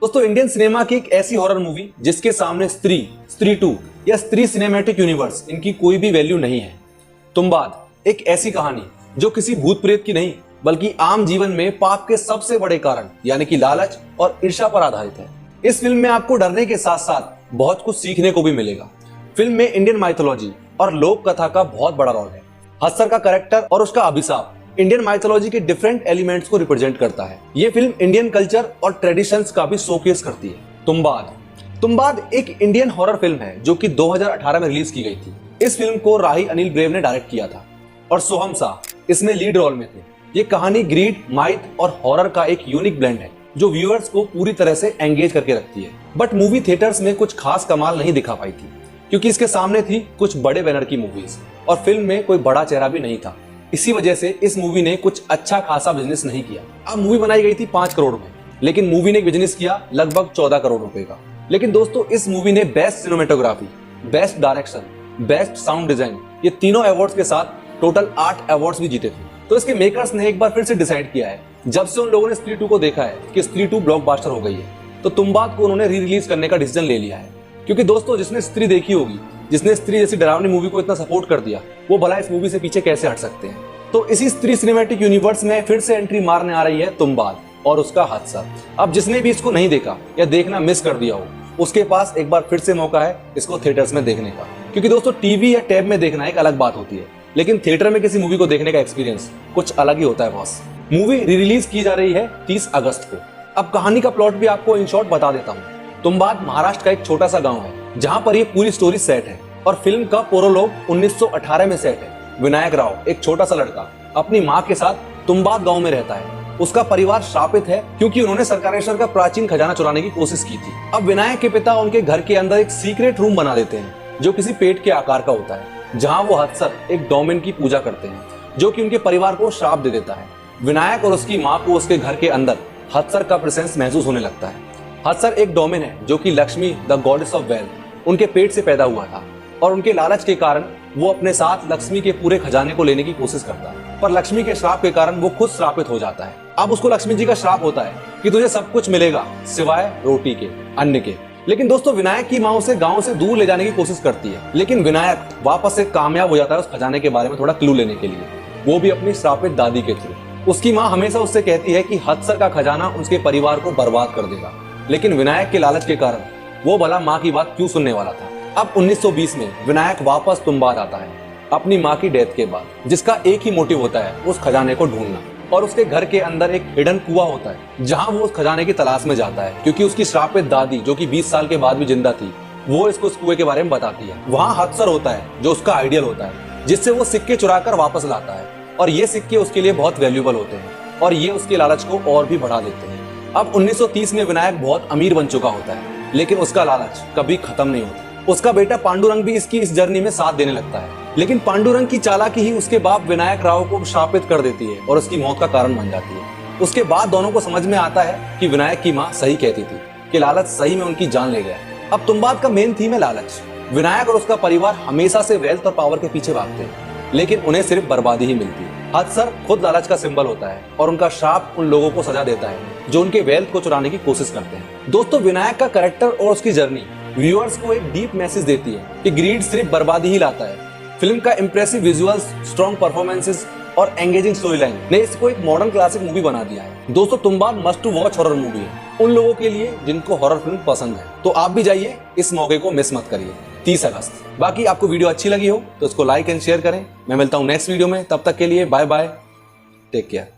दोस्तों Indian cinema की एक ऐसी हॉरर मूवी जिसके सामने स्त्री, स्त्री 2 या स्त्री सिनेमैटिक यूनिवर्स इनकी कोई भी वैल्यू नहीं है। तुम्बाद एक ऐसी कहानी जो किसी भूत प्रेत की नहीं बल्कि आम जीवन में पाप के सबसे बड़े कारण यानी कि लालच और ईर्ष्या पर आधारित है। इस फिल्म में आपको डरने के साथ साथ बहुत कुछ सीखने को भी मिलेगा। फिल्म में इंडियन माइथोलॉजी और लोक कथा का बहुत बड़ा रोल है। हत्सर का कैरेक्टर और उसका अभिशाप इंडियन माइथोलॉजी के डिफरेंट एलिमेंट्स को रिप्रेजेंट करता है। ये फिल्म इंडियन कल्चर और ट्रेडिशंस का भी शोकेस करती है। तुम्बाद एक इंडियन हॉरर फिल्म है जो कि 2018 में रिलीज की गई थी। इस फिल्म को राही अनिल ब्रेव ने डायरेक्ट किया था और सोहम शाह इसमें लीड रोल में थे। ये कहानी ग्रीड, माइथ और हॉरर का एक यूनिक ब्लेंड है जो व्यूअर्स को पूरी तरह से एंगेज करके रखती है। बट मूवी थिएटर्स में कुछ खास कमाल नहीं दिखा पाई थी क्योंकि इसके सामने थी कुछ बड़े बैनर की मूवीज और फिल्म में कोई बड़ा चेहरा भी नहीं था। इसी वजह से इस मूवी ने कुछ अच्छा खासा बिजनेस नहीं किया। अब मूवी बनाई गई थी 5 करोड़ में, लेकिन मूवी ने बिजनेस किया लगभग 14 करोड़ रुपए का। लेकिन दोस्तों इस मूवी ने best cinematography, best direction, best sound design ये तीनों अवार्ड्स के साथ टोटल 8 अवार्ड्स भी जीते थे। तो इसके मेकर्स ने एक बार फिर से डिसाइड किया है, जब से उन लोगों ने स्त्री 2 को देखा है कि स्त्री 2 ब्लॉकबस्टर हो गई है, तो तुम्बाद को उन्होंने री रिलीज करने का डिसीजन ले लिया है। क्योंकि दोस्तों जिसने स्त्री देखी होगी, जिसने स्त्री जैसी डरावनी मूवी को इतना सपोर्ट कर दिया, वो भला इस मूवी से पीछे कैसे हट सकते हैं। तो इसी स्त्री सिनेमैटिक यूनिवर्स में फिर से एंट्री मारने आ रही है तुम्बाद और उसका हत्सर। अब जिसने भी इसको नहीं देखा या देखना मिस कर दिया हो, उसके पास एक बार फिर से मौका है इसको थिएटर्स में देखने का। क्योंकि दोस्तों टीवी या टैब में देखना एक अलग बात होती है, लेकिन थिएटर में किसी मूवी को देखने का एक्सपीरियंस कुछ अलग ही होता है बॉस। मूवी री रिलीज की जा रही है 30 अगस्त को। अब कहानी का प्लॉट भी आपको इन शॉर्ट बता देता हूँ। तुम्बाद महाराष्ट्र का एक छोटा सा गाँव है जहाँ पर ये पूरी स्टोरी सेट है और फिल्म का प्रोलोग 1918 में सेट है। विनायक राव एक छोटा सा लड़का अपनी माँ के साथ तुम्बाद गांव में रहता है। उसका परिवार श्रापित है क्योंकि उन्होंने सरकारेश्वर का प्राचीन खजाना चुराने की कोशिश की थी। अब विनायक के पिता उनके घर के अंदर एक सीक्रेट रूम बना देते हैं जो किसी पेट के आकार का होता है, जहां वो हत्सर एक डोमेन की पूजा करते हैं जो कि उनके परिवार को श्राप दे देता है। विनायक और उसकी माँ को उसके घर के अंदर हत्सर का प्रेजेंस महसूस होने लगता है। हत्सर एक डोमेन है जो कि Lakshmi the goddess of wealth उनके पेट से पैदा हुआ था और उनके लालच के कारण वो अपने साथ लक्ष्मी के पूरे खजाने को लेने की कोशिश करता है, पर लक्ष्मी के श्राप के कारण वो खुद श्रापित हो जाता है। अब उसको लक्ष्मी जी का श्राप होता है कि तुझे सब कुछ मिलेगा सिवाय रोटी के, अन्न के। लेकिन दोस्तों विनायक की माँ उसे गांव से दूर ले जाने की कोशिश करती है, लेकिन विनायक वापस से कामयाब हो जाता है उस खजाने के बारे में थोड़ा क्लू लेने के लिए, वो भी अपनी श्रापित दादी के थ्रू। उसकी माँ हमेशा उससे कहती है कि हत्सर का खजाना उसके परिवार को बर्बाद कर देगा, लेकिन विनायक के लालच के कारण वो भला माँ की बात क्यों सुनने वाला था। अब 1920 में विनायक वापस तुम्बाद आता है अपनी माँ की डेथ के बाद, जिसका एक ही मोटिव होता है उस खजाने को ढूंढना। और उसके घर के अंदर एक हिडन कुआं होता है जहां वो उस खजाने की तलाश में जाता है, क्योंकि उसकी श्रापित दादी जो कि 20 साल के बाद भी जिंदा थी, वो इसको उस कुएं के बारे में बताती है। वहाँ हत्सर होता है जो उसका आइडियल होता है, जिससे वो सिक्के चुरा कर वापस लाता है और ये सिक्के उसके लिए बहुत वैल्यूएबल होते हैं और ये उसके लालच को और भी बढ़ा देते हैं। अब 1930 में विनायक बहुत अमीर बन चुका होता है, लेकिन उसका लालच कभी खत्म नहीं होता। उसका बेटा पांडुरंग भी इसकी इस जर्नी में साथ देने लगता है, लेकिन पांडुरंग की चालाकी ही उसके बाप विनायक राव को श्रापित कर देती है और उसकी मौत का कारण बन जाती है। उसके बाद दोनों को समझ में आता है कि विनायक की माँ सही कहती थी कि लालच सही में उनकी जान ले गया। अब तुम्बाद का मेन थीम है लालच। विनायक और उसका परिवार हमेशा से वेल्थ और पावर के पीछे भागते हैं, लेकिन उन्हें सिर्फ बर्बादी ही मिलती है। हत्सर खुद लालच का सिंबल होता है और उनका श्राप उन लोगों को सजा देता है जो उनके वेल्थ को चुराने की कोशिश करते हैं। दोस्तों विनायक का कैरेक्टर और उसकी जर्नी व्यूअर्स को एक डीप मैसेज देती है कि ग्रीड सिर्फ बर्बादी ही लाता है। फिल्म का इंप्रेसिव विजुअल्स, स्ट्रॉन्ग परफॉर्मेंसेस और एंगेजिंग स्टोरी लाइन ने इसको एक मॉडर्न क्लासिक मूवी बना दिया है। दोस्तों Tumbbad must to watch horror movie है उन लोगों के लिए जिनको हॉरर फिल्म पसंद है, तो आप भी जाइए, इस मौके को मिस मत करिए। 30 अगस्त। बाकी आपको वीडियो अच्छी लगी हो तो इसको लाइक एंड शेयर करें। मैं मिलता हूँ नेक्स्ट वीडियो में, तब तक के लिए बाय बाय, टेक केयर।